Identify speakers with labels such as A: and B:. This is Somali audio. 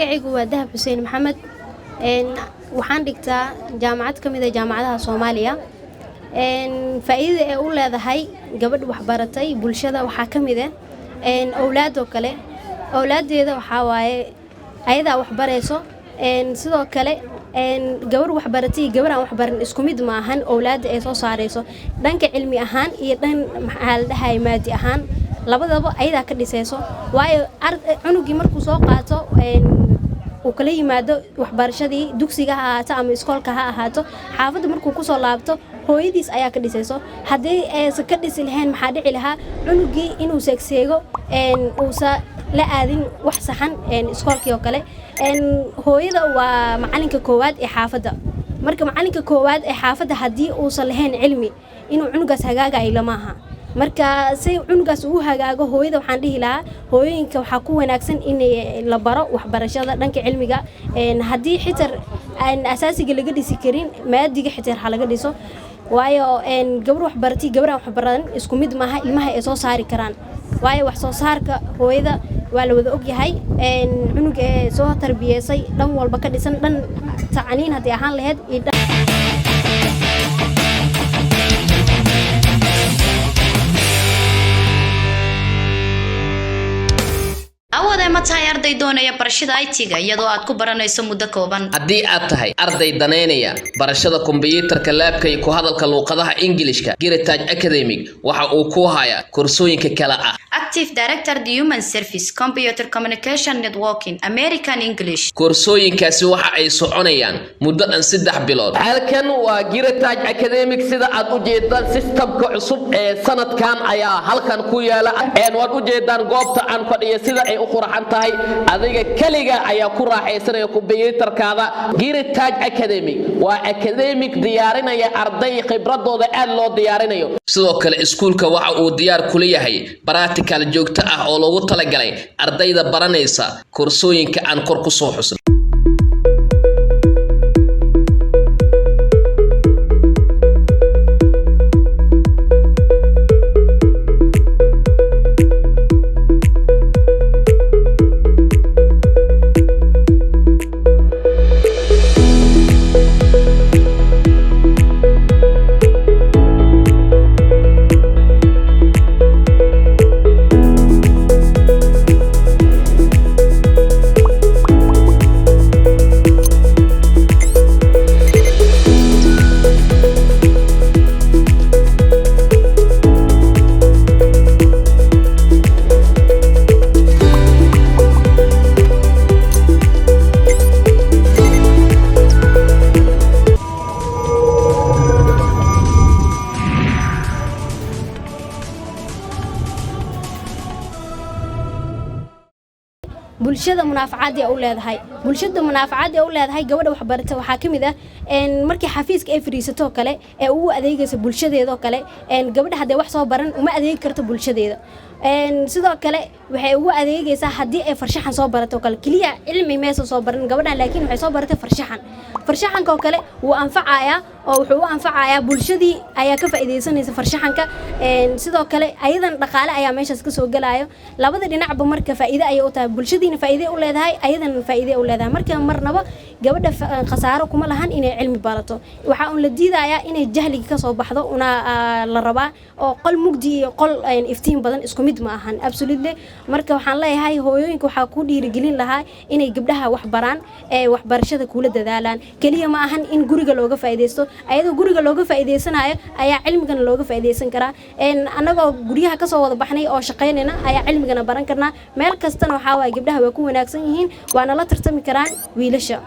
A: magacaygu waa Dahab Xuseen Maxamed waxaan dhigtaa jaamacad kamid ah jaamacadaha Soomaaliya faa'iido ay u leedahay gabadh wax baratay bulshada waxa kamid ah awlaad oo kale awlaadeeda waxa waaye ayada wax barayso sidoo kale gabadh wax baratay gabar aan wax baran isku mid ma ahan awlaad ay soo saarayso dhanka cilmi ahaan iyo dhan maxaa la dhahay maadi ahaan labadaba ayada ka dhisayso waayo cunugii markuu soo qaato uu kala yimaado waxbarashadii dugsiga ha ahaato ama iskoolka ha ahaato xaafadda markuu ku soo laabto hooyadiis ayaa ka dhisayso haddii aysan ka dhisi lahayn maxaa dhici lahaa cunugii inuu seegseego uusa la aadin wax saxan iskoolkii oo kale hooyada waa macalinka koowaad ee xaafadda marka macalinka koowaad ee xaafadda haddii uusan lahayn cilmi inuu cunugaas hagaagayo lama aha marka say cunugaas uu hagaago hooyada waxaan dhihi lahaa hooyooyinka waxa ku wanaagsan in la baro waxbarashada dhanka cilmiga haddii xitaa aan asaasiga laga dhisi karin maadiga xitaa waxa laga dhiso waayo gabar wax baratay gabar aan wax baran isku mid maaha ilmaha ay soo saari karaan waayo wax soo saarka hooyada waa la wada og yahay cunuga soo tarbiyeysay dhan walba ka dhisan dhan tacliin hadii ahaan lahayd
B: awooday ma tahay arday doonaya barashada IT-ga iyadoo aad ku baranayso muddo kooban
C: haddii aad tahay arday daneynaya barashada kombiyuutarka laabka iyo ku hadalka luqadaha Ingiriiska Heritage Academic waxa uu ku hayaa koorsooyinka kala ah
B: Active Director the Human Service Computer Communication Networking American English
C: koorsooyinkaasi waxa ay soconayaan muddo dhan 3 bilood halkan waa Heritage Academic sida aad u jeedaan systemka cusub ee sanadkan ayaa halkan ku yaala waad u jeedaan goobta aan fadhiyo sida ay u qurxan tahay adiga kaliya ayaa ku raaxaysanaya kombiyuutarkaada Heritage Academic waa academic diyaarinaya arday khibradooda aad loo diyaarinayo sidoo kale iskuulka waxa uu diyaar ku leeyahay practical joogto ah oo loogu talagalay ardayda baranaysa koorsooyinka aan kor ku soo xusno
A: bulshada munaafacaad ay u leedahay gabadha wax barata waxa kamid ah markii xafiiska ay fariisato kale ee uu adeegayso bulshadeeda kale gabadha hadii wax soo baran uma adeegi karto bulshadeeda sidoo kale waxay ugu adeegaysaa hadii ay farshaxan soo barato kale kaliya cilmi meesha soo baran gabadhan laakiin waxay soo baratay farshaxanka oo kale wuu anfacayaa oo wuxuu u anfacayaa bulshadii ayaa ka faa'iideysanaysa farshaxanka sidoo kale ayadan dhaqaale ayaa meeshaas ka soo galayo labada dhinacba marka faa'iido ay u tahay bulshadiina faa'iido u leedahay ayadan faa'iido u leedahay marka marnaba gabadha khasaaro kuma lahan inay cilmi barato waxa uu la diidayaa inay jahliga ka soo baxdo una la rabaa oo qol mugdi iyo qol iftiin badan isku mid ma ahan absolutely marka waxaan leeyahay hooyooyinka waxa ku dhiirigelin lahaa inay gabdhaha wax baraan ee wax barashada kula dadaalaan kaliya ma ahan in guriga looga faa'iideysto ayadoo guriga looga faa'iideysanayo ayaa cilmigan looga faa'iideysan karaa anagoo guriyaha ka soo wada baxnay oo shaqeynayna ayaa cilmigana baran karnaa meel kastana waxa waa gabdhaha waa ku wanaagsan yihiin waana la tartami karaan wiilasha